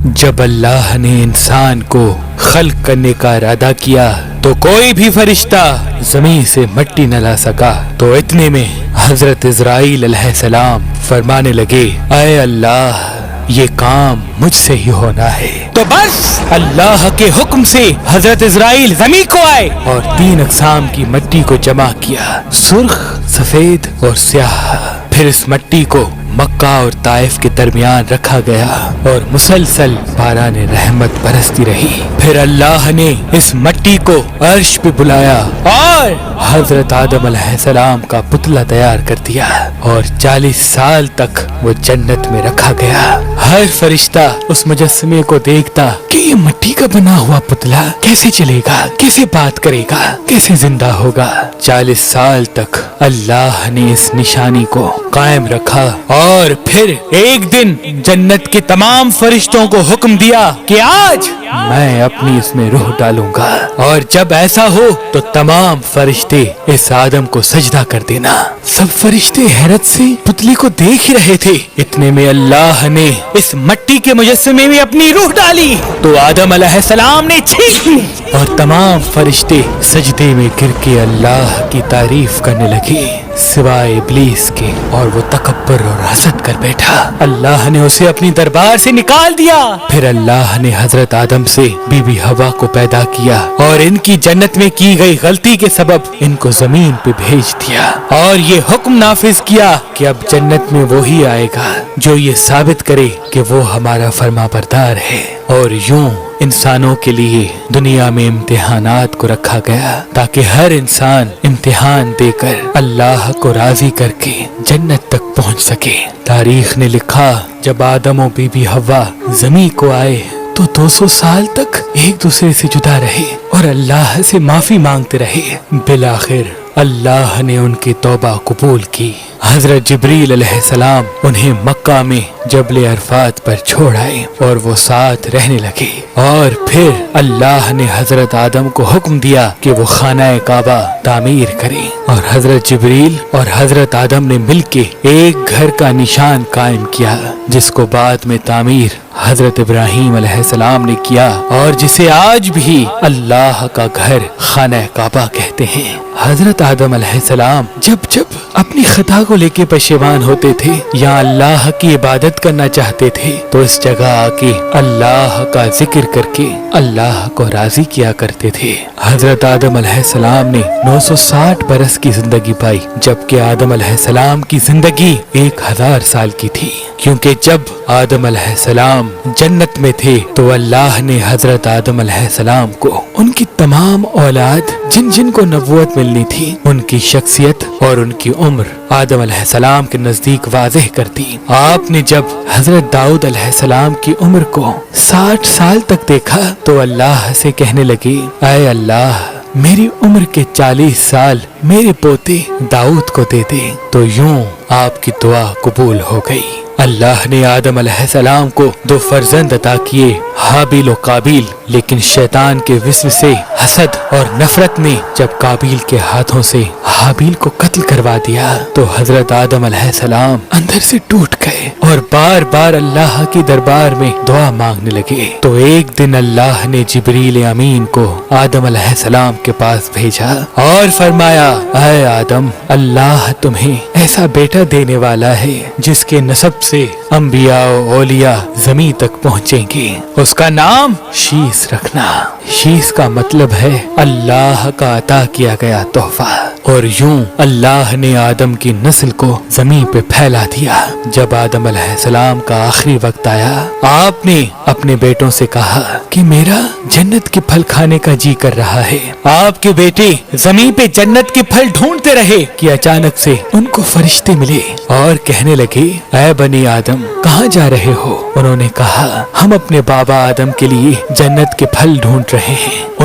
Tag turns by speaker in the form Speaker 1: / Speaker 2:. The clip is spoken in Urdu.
Speaker 1: جب اللہ نے انسان کو خلق کرنے کا ارادہ کیا تو کوئی بھی فرشتہ زمین سے مٹی نہ لا سکا، تو اتنے میں حضرت عزرائیل علیہ السلام فرمانے لگے، اے اللہ یہ کام مجھ سے ہی ہونا ہے۔ تو بس اللہ کے حکم سے حضرت عزرائیل زمین کو آئے اور 3 اقسام کی مٹی کو جمع کیا، سرخ، سفید اور سیاہ۔ پھر اس مٹی کو مکہ اور طائف کے درمیان رکھا گیا اور مسلسل باران رحمت برستی رہی۔ پھر اللہ نے اس مٹی کو عرش پہ بلایا اور حضرت آدم علیہ السلام کا پتلا تیار کر دیا، اور 40 سال تک وہ جنت میں رکھا گیا۔ ہر فرشتہ اس مجسمے کو دیکھتا کہ یہ مٹی کا بنا ہوا پتلا کیسے چلے گا، کیسے بات کرے گا، کیسے زندہ ہوگا۔ 40 سال تک اللہ نے اس نشانی کو قائم رکھا، اور پھر ایک دن جنت کے تمام فرشتوں کو حکم دیا کہ آج میں اپنی اس میں روح ڈالوں گا، اور جب ایسا ہو تو تمام فرشتے اس آدم کو سجدہ کر دینا۔ سب فرشتے حیرت سے پتلی کو دیکھ ہی رہے تھے، اتنے میں اللہ نے اس مٹی کے مجسمے میں اپنی روح ڈالی تو آدم علیہ السلام نے چھینک لی، اور تمام فرشتے سجدے میں گر کے اللہ کی تعریف کرنے لگے سوائے ابلیس کے، اور وہ تکبر اور حسد کر بیٹھا۔ اللہ نے اسے اپنی دربار سے نکال دیا۔ پھر اللہ نے حضرت آدم سے بی بی حوا کو پیدا کیا، اور ان کی جنت میں کی گئی غلطی کے سبب ان کو زمین پہ بھیج دیا، اور یہ حکم نافذ کیا کہ اب جنت میں وہی آئے گا جو یہ ثابت کرے کہ وہ ہمارا فرما بردار ہے۔ اور یوں انسانوں کے لیے دنیا میں امتحانات کو رکھا گیا تاکہ ہر انسان امتحان دے کر اللہ کو راضی کر کے جنت تک پہنچ سکے۔ تاریخ نے لکھا جب آدم و بی بی حوا زمین کو آئے تو 200 سال تک ایک دوسرے سے جدا رہے اور اللہ سے معافی مانگتے رہے۔ بالآخر اللہ نے ان کی توبہ قبول کی۔ حضرت جبریل علیہ السلام انہیں مکہ میں جبل عرفات پر چھوڑ آئے اور وہ ساتھ رہنے لگے، اور پھر اللہ نے حضرت آدم کو حکم دیا کہ وہ خانہ کعبہ تعمیر کریں، اور حضرت جبریل اور حضرت آدم نے مل کے ایک گھر کا نشان قائم کیا جس کو بعد میں تعمیر حضرت ابراہیم علیہ السلام نے کیا، اور جسے آج بھی اللہ کا گھر خانہ کعبہ کہتے ہیں۔ حضرت آدم علیہ السلام جب اپنی خطا کو لے کے پشیمان ہوتے تھے یا اللہ کی عبادت کرنا چاہتے تھے تو اس جگہ آ کے اللہ کا ذکر کر کے اللہ کو راضی کیا کرتے تھے۔ حضرت آدم علیہ السلام نے 960 برس کی زندگی پائی، جبکہ آدم علیہ السلام کی زندگی 1000 سال کی تھی، کیونکہ جب آدم علیہ السلام جنت میں تھے تو اللہ نے حضرت آدم علیہ السلام کو ان کی تمام اولاد جن کو نبوت ملنی تھی ان کی شخصیت اور ان کی عمر آدم علیہ السلام کے نزدیک واضح کر دی۔ آپ نے جب حضرت داؤد علیہ السلام کی عمر کو 60 سال تک دیکھا تو اللہ سے کہنے لگے، اے اللہ میری عمر کے 40 سال میرے پوتے داؤد کو دے دے، تو یوں آپ کی دعا قبول ہو گئی۔ اللہ نے آدم علیہ السلام کو 2 فرزند عطا کیے، حابیل و قابیل، لیکن شیطان کے وسوسے، حسد اور نفرت نے جب قابیل کے ہاتھوں سے حابیل کو قتل کروا دیا تو حضرت آدم علیہ السلام اندر سے ٹوٹ گئے اور بار بار اللہ کی دربار میں دعا مانگنے لگے۔ تو ایک دن اللہ نے جبریل امین کو آدم علیہ السلام کے پاس بھیجا اور فرمایا، اے آدم اللہ تمہیں ایسا بیٹا دینے والا ہے جس کے نسب سے انبیاء و اولیاء زمین تک پہنچیں گے، اس کا نام شیس رکھنا۔ شیس کا مطلب ہے اللہ کا عطا کیا گیا تحفہ، اور یوں اللہ نے آدم کی نسل کو زمین پہ پھیلا دیا۔ جب آدم علیہ السلام کا آخری وقت آیا آپ نے اپنے بیٹوں سے کہا کہ میرا جنت کے پھل کھانے کا جی کر رہا ہے۔ آپ کے بیٹے زمین پہ جنت کے پھل ڈھونڈتے رہے کہ اچانک سے ان کو فرشتے ملے اور کہنے لگے، اے بنی آدم کہاں جا رہے ہو؟ انہوں نے کہا، ہم اپنے بابا آدم کے لیے جنت کے پھل ڈھونڈ رہے ہیں۔